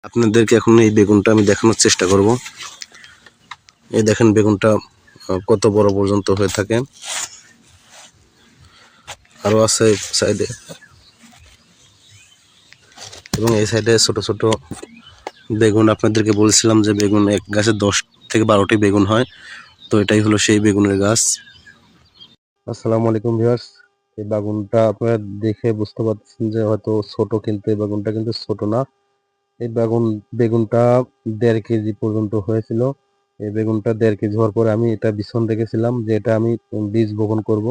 আপনাদেরকে এখন এই বেগুনটা আমি দেখানোর চেষ্টা করব। এই দেখেন বেগুনটা কত বড় পর্যন্ত হয়ে থাকে। আরো আছে সাইডে, এবং এই সাইডে ছোট ছোট বেগুন। আপনাদেরকে বলছিলাম যে বেগুন এক গাছে 10 থেকে 12টি বেগুন হয়, তো এটাই হলো সেই বেগুনের গাছ। আসসালামু আলাইকুম ভিউয়ার্স। এই বেগুনটা আপনারা দেখে বুঝতে পারছেন যে হয়তো ছোট, কিন্তু এই বেগুনটা কিন্তু ছোট না। এই বেগুনটা 1.5 কেজি পর্যন্ত হয়েছিল। এই বেগুনটা 1.5 কেজি হওয়ার পরে আমি এটা বিছন রেখেছিলাম যে এটা আমি বীজ বপন করব।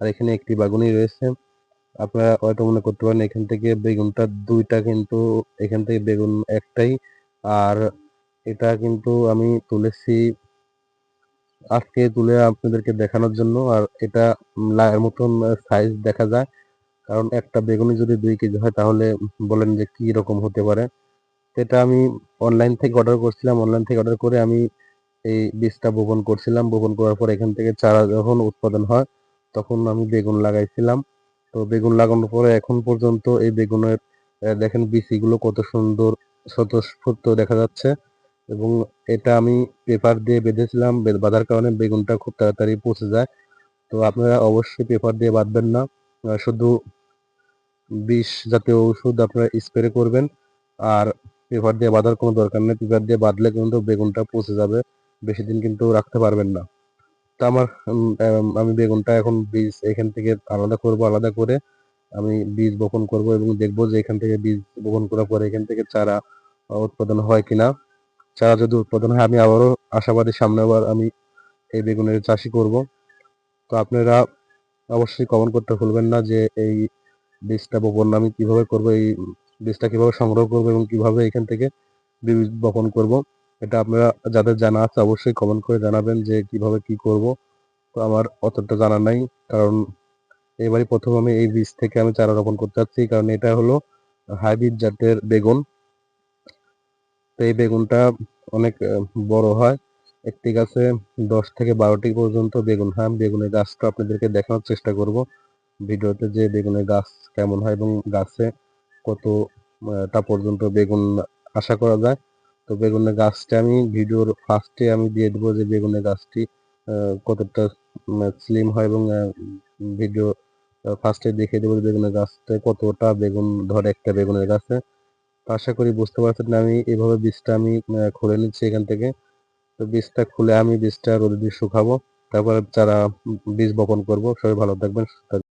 আর এখানে একটি বেগুনই রয়েছে। আপনারা হয়তো মনে করতে পারেন এখান থেকে বেগুনটা 2টা, কিন্তু এখান থেকে বেগুন একটাই। আর এটা কিন্তু আমি তুলেছি আজকে তুলে আপনাদেরকে দেখানোর জন্য। আর এটা লায়ের মতন সাইজ দেখা যায়, কারণ একটা বেগুনই যদি 2 কেজি হয় তাহলে বলেন যে কি রকম হতে পারে। এটা আমি অনলাইন থেকে অর্ডার করছিলাম। অনলাইন থেকে অর্ডার করে আমি এই বীজটা বপন করছিলাম। বপন করার পর এখান থেকে চারা যখন উৎপাদন হয় তখন আমি বেগুন লাগাইছিলাম। তো বেগুন লাগানোর পরে এখন পর্যন্ত এই বেগুনের দেখেন বিচিগুলো কত সুন্দর স্বতঃস্ফূর্ত দেখা যাচ্ছে। এবং এটা আমি পেপার দিয়ে বেঁধেছিলাম। বাঁধার কারণে বেগুনটা খুব তাড়াতাড়ি পচে যায়। তো আপনারা অবশ্যই পেপার দিয়ে বাঁধবেন না, শুধু বিষ জাতীয় ওষুধ আপনারা স্প্রে করবেন। আর পেপার দিয়ে বাঁধার কোনো দরকার নেই। পেপার দিয়ে বাঁধলে কিন্তু বেগুনটা পচে যাবে, বেশি দিন কিন্তু রাখতে পারবেন না। তো আমি বেগুনটা এখন বীজ এখান থেকে আলাদা করব। আলাদা করে আমি বীজ বপন করব এবং দেখব যে এখান থেকে বীজ বপন করার পরে এখান থেকে চারা উৎপাদন হয় কিনা। চারা যদি উৎপাদন হয় আমি আবারও আশাবাদী সামনেবার আমি এই বেগুনের চাষই করব। তো আপনারা অবশ্যই কমেন্ট করতে ভুলবেন না যে এই বীজটা বপন আমি কিভাবে করব, এই বীজটা কিভাবে সংগ্রহ করব এবং কিভাবে এখান থেকে বীজ বপন করব। এটা আপনারা যাদের জানা আছে অবশ্যই কমেন্ট করে জানাবেন যে কিভাবে কি করব। তো আমার অতটা জানা নাই, কারণ এবারই প্রথম আমি এই বীজ থেকে আমি চারা রোপণ করতে যাচ্ছি, কারণ এটা হলো হাইব্রিড জাতের বেগুন। তো এই বেগুনটা অনেক বড় হয়। একটি গাছে 10 থেকে 12টি পর্যন্ত বেগুন হয়। আমি বেগুনের গাছটা আপনাদেরকে দেখানোর চেষ্টা করব ভিডিওতে, যে বেগুনের গাছ কেমন হয় এবং গাছে কতটা পর্যন্ত বেগুন আশা করা যায়। তো বেগুনের গাছটা আমি ভিডিওর ফার্স্টে আমি দিয়ে দেবো যে বেগুনের গাছটি কতটা স্লিম হয়, এবং ভিডিও ফার্স্টে দেখিয়ে দেবো যে বেগুনের গাছটা কতটা বেগুন ধরে একটা বেগুনের গাছে। তো আশা করি বুঝতে পারছেন। আমি এভাবে বীজটা আমি খুলে নিচ্ছি এখান থেকে। তো বীজটা খুলে আমি বীজটা রোদে দিয়ে শুকাবো, তারপরে চারা বীজ বপন করব। সবাই ভালো থাকবেন, সুস্থ থাকবেন।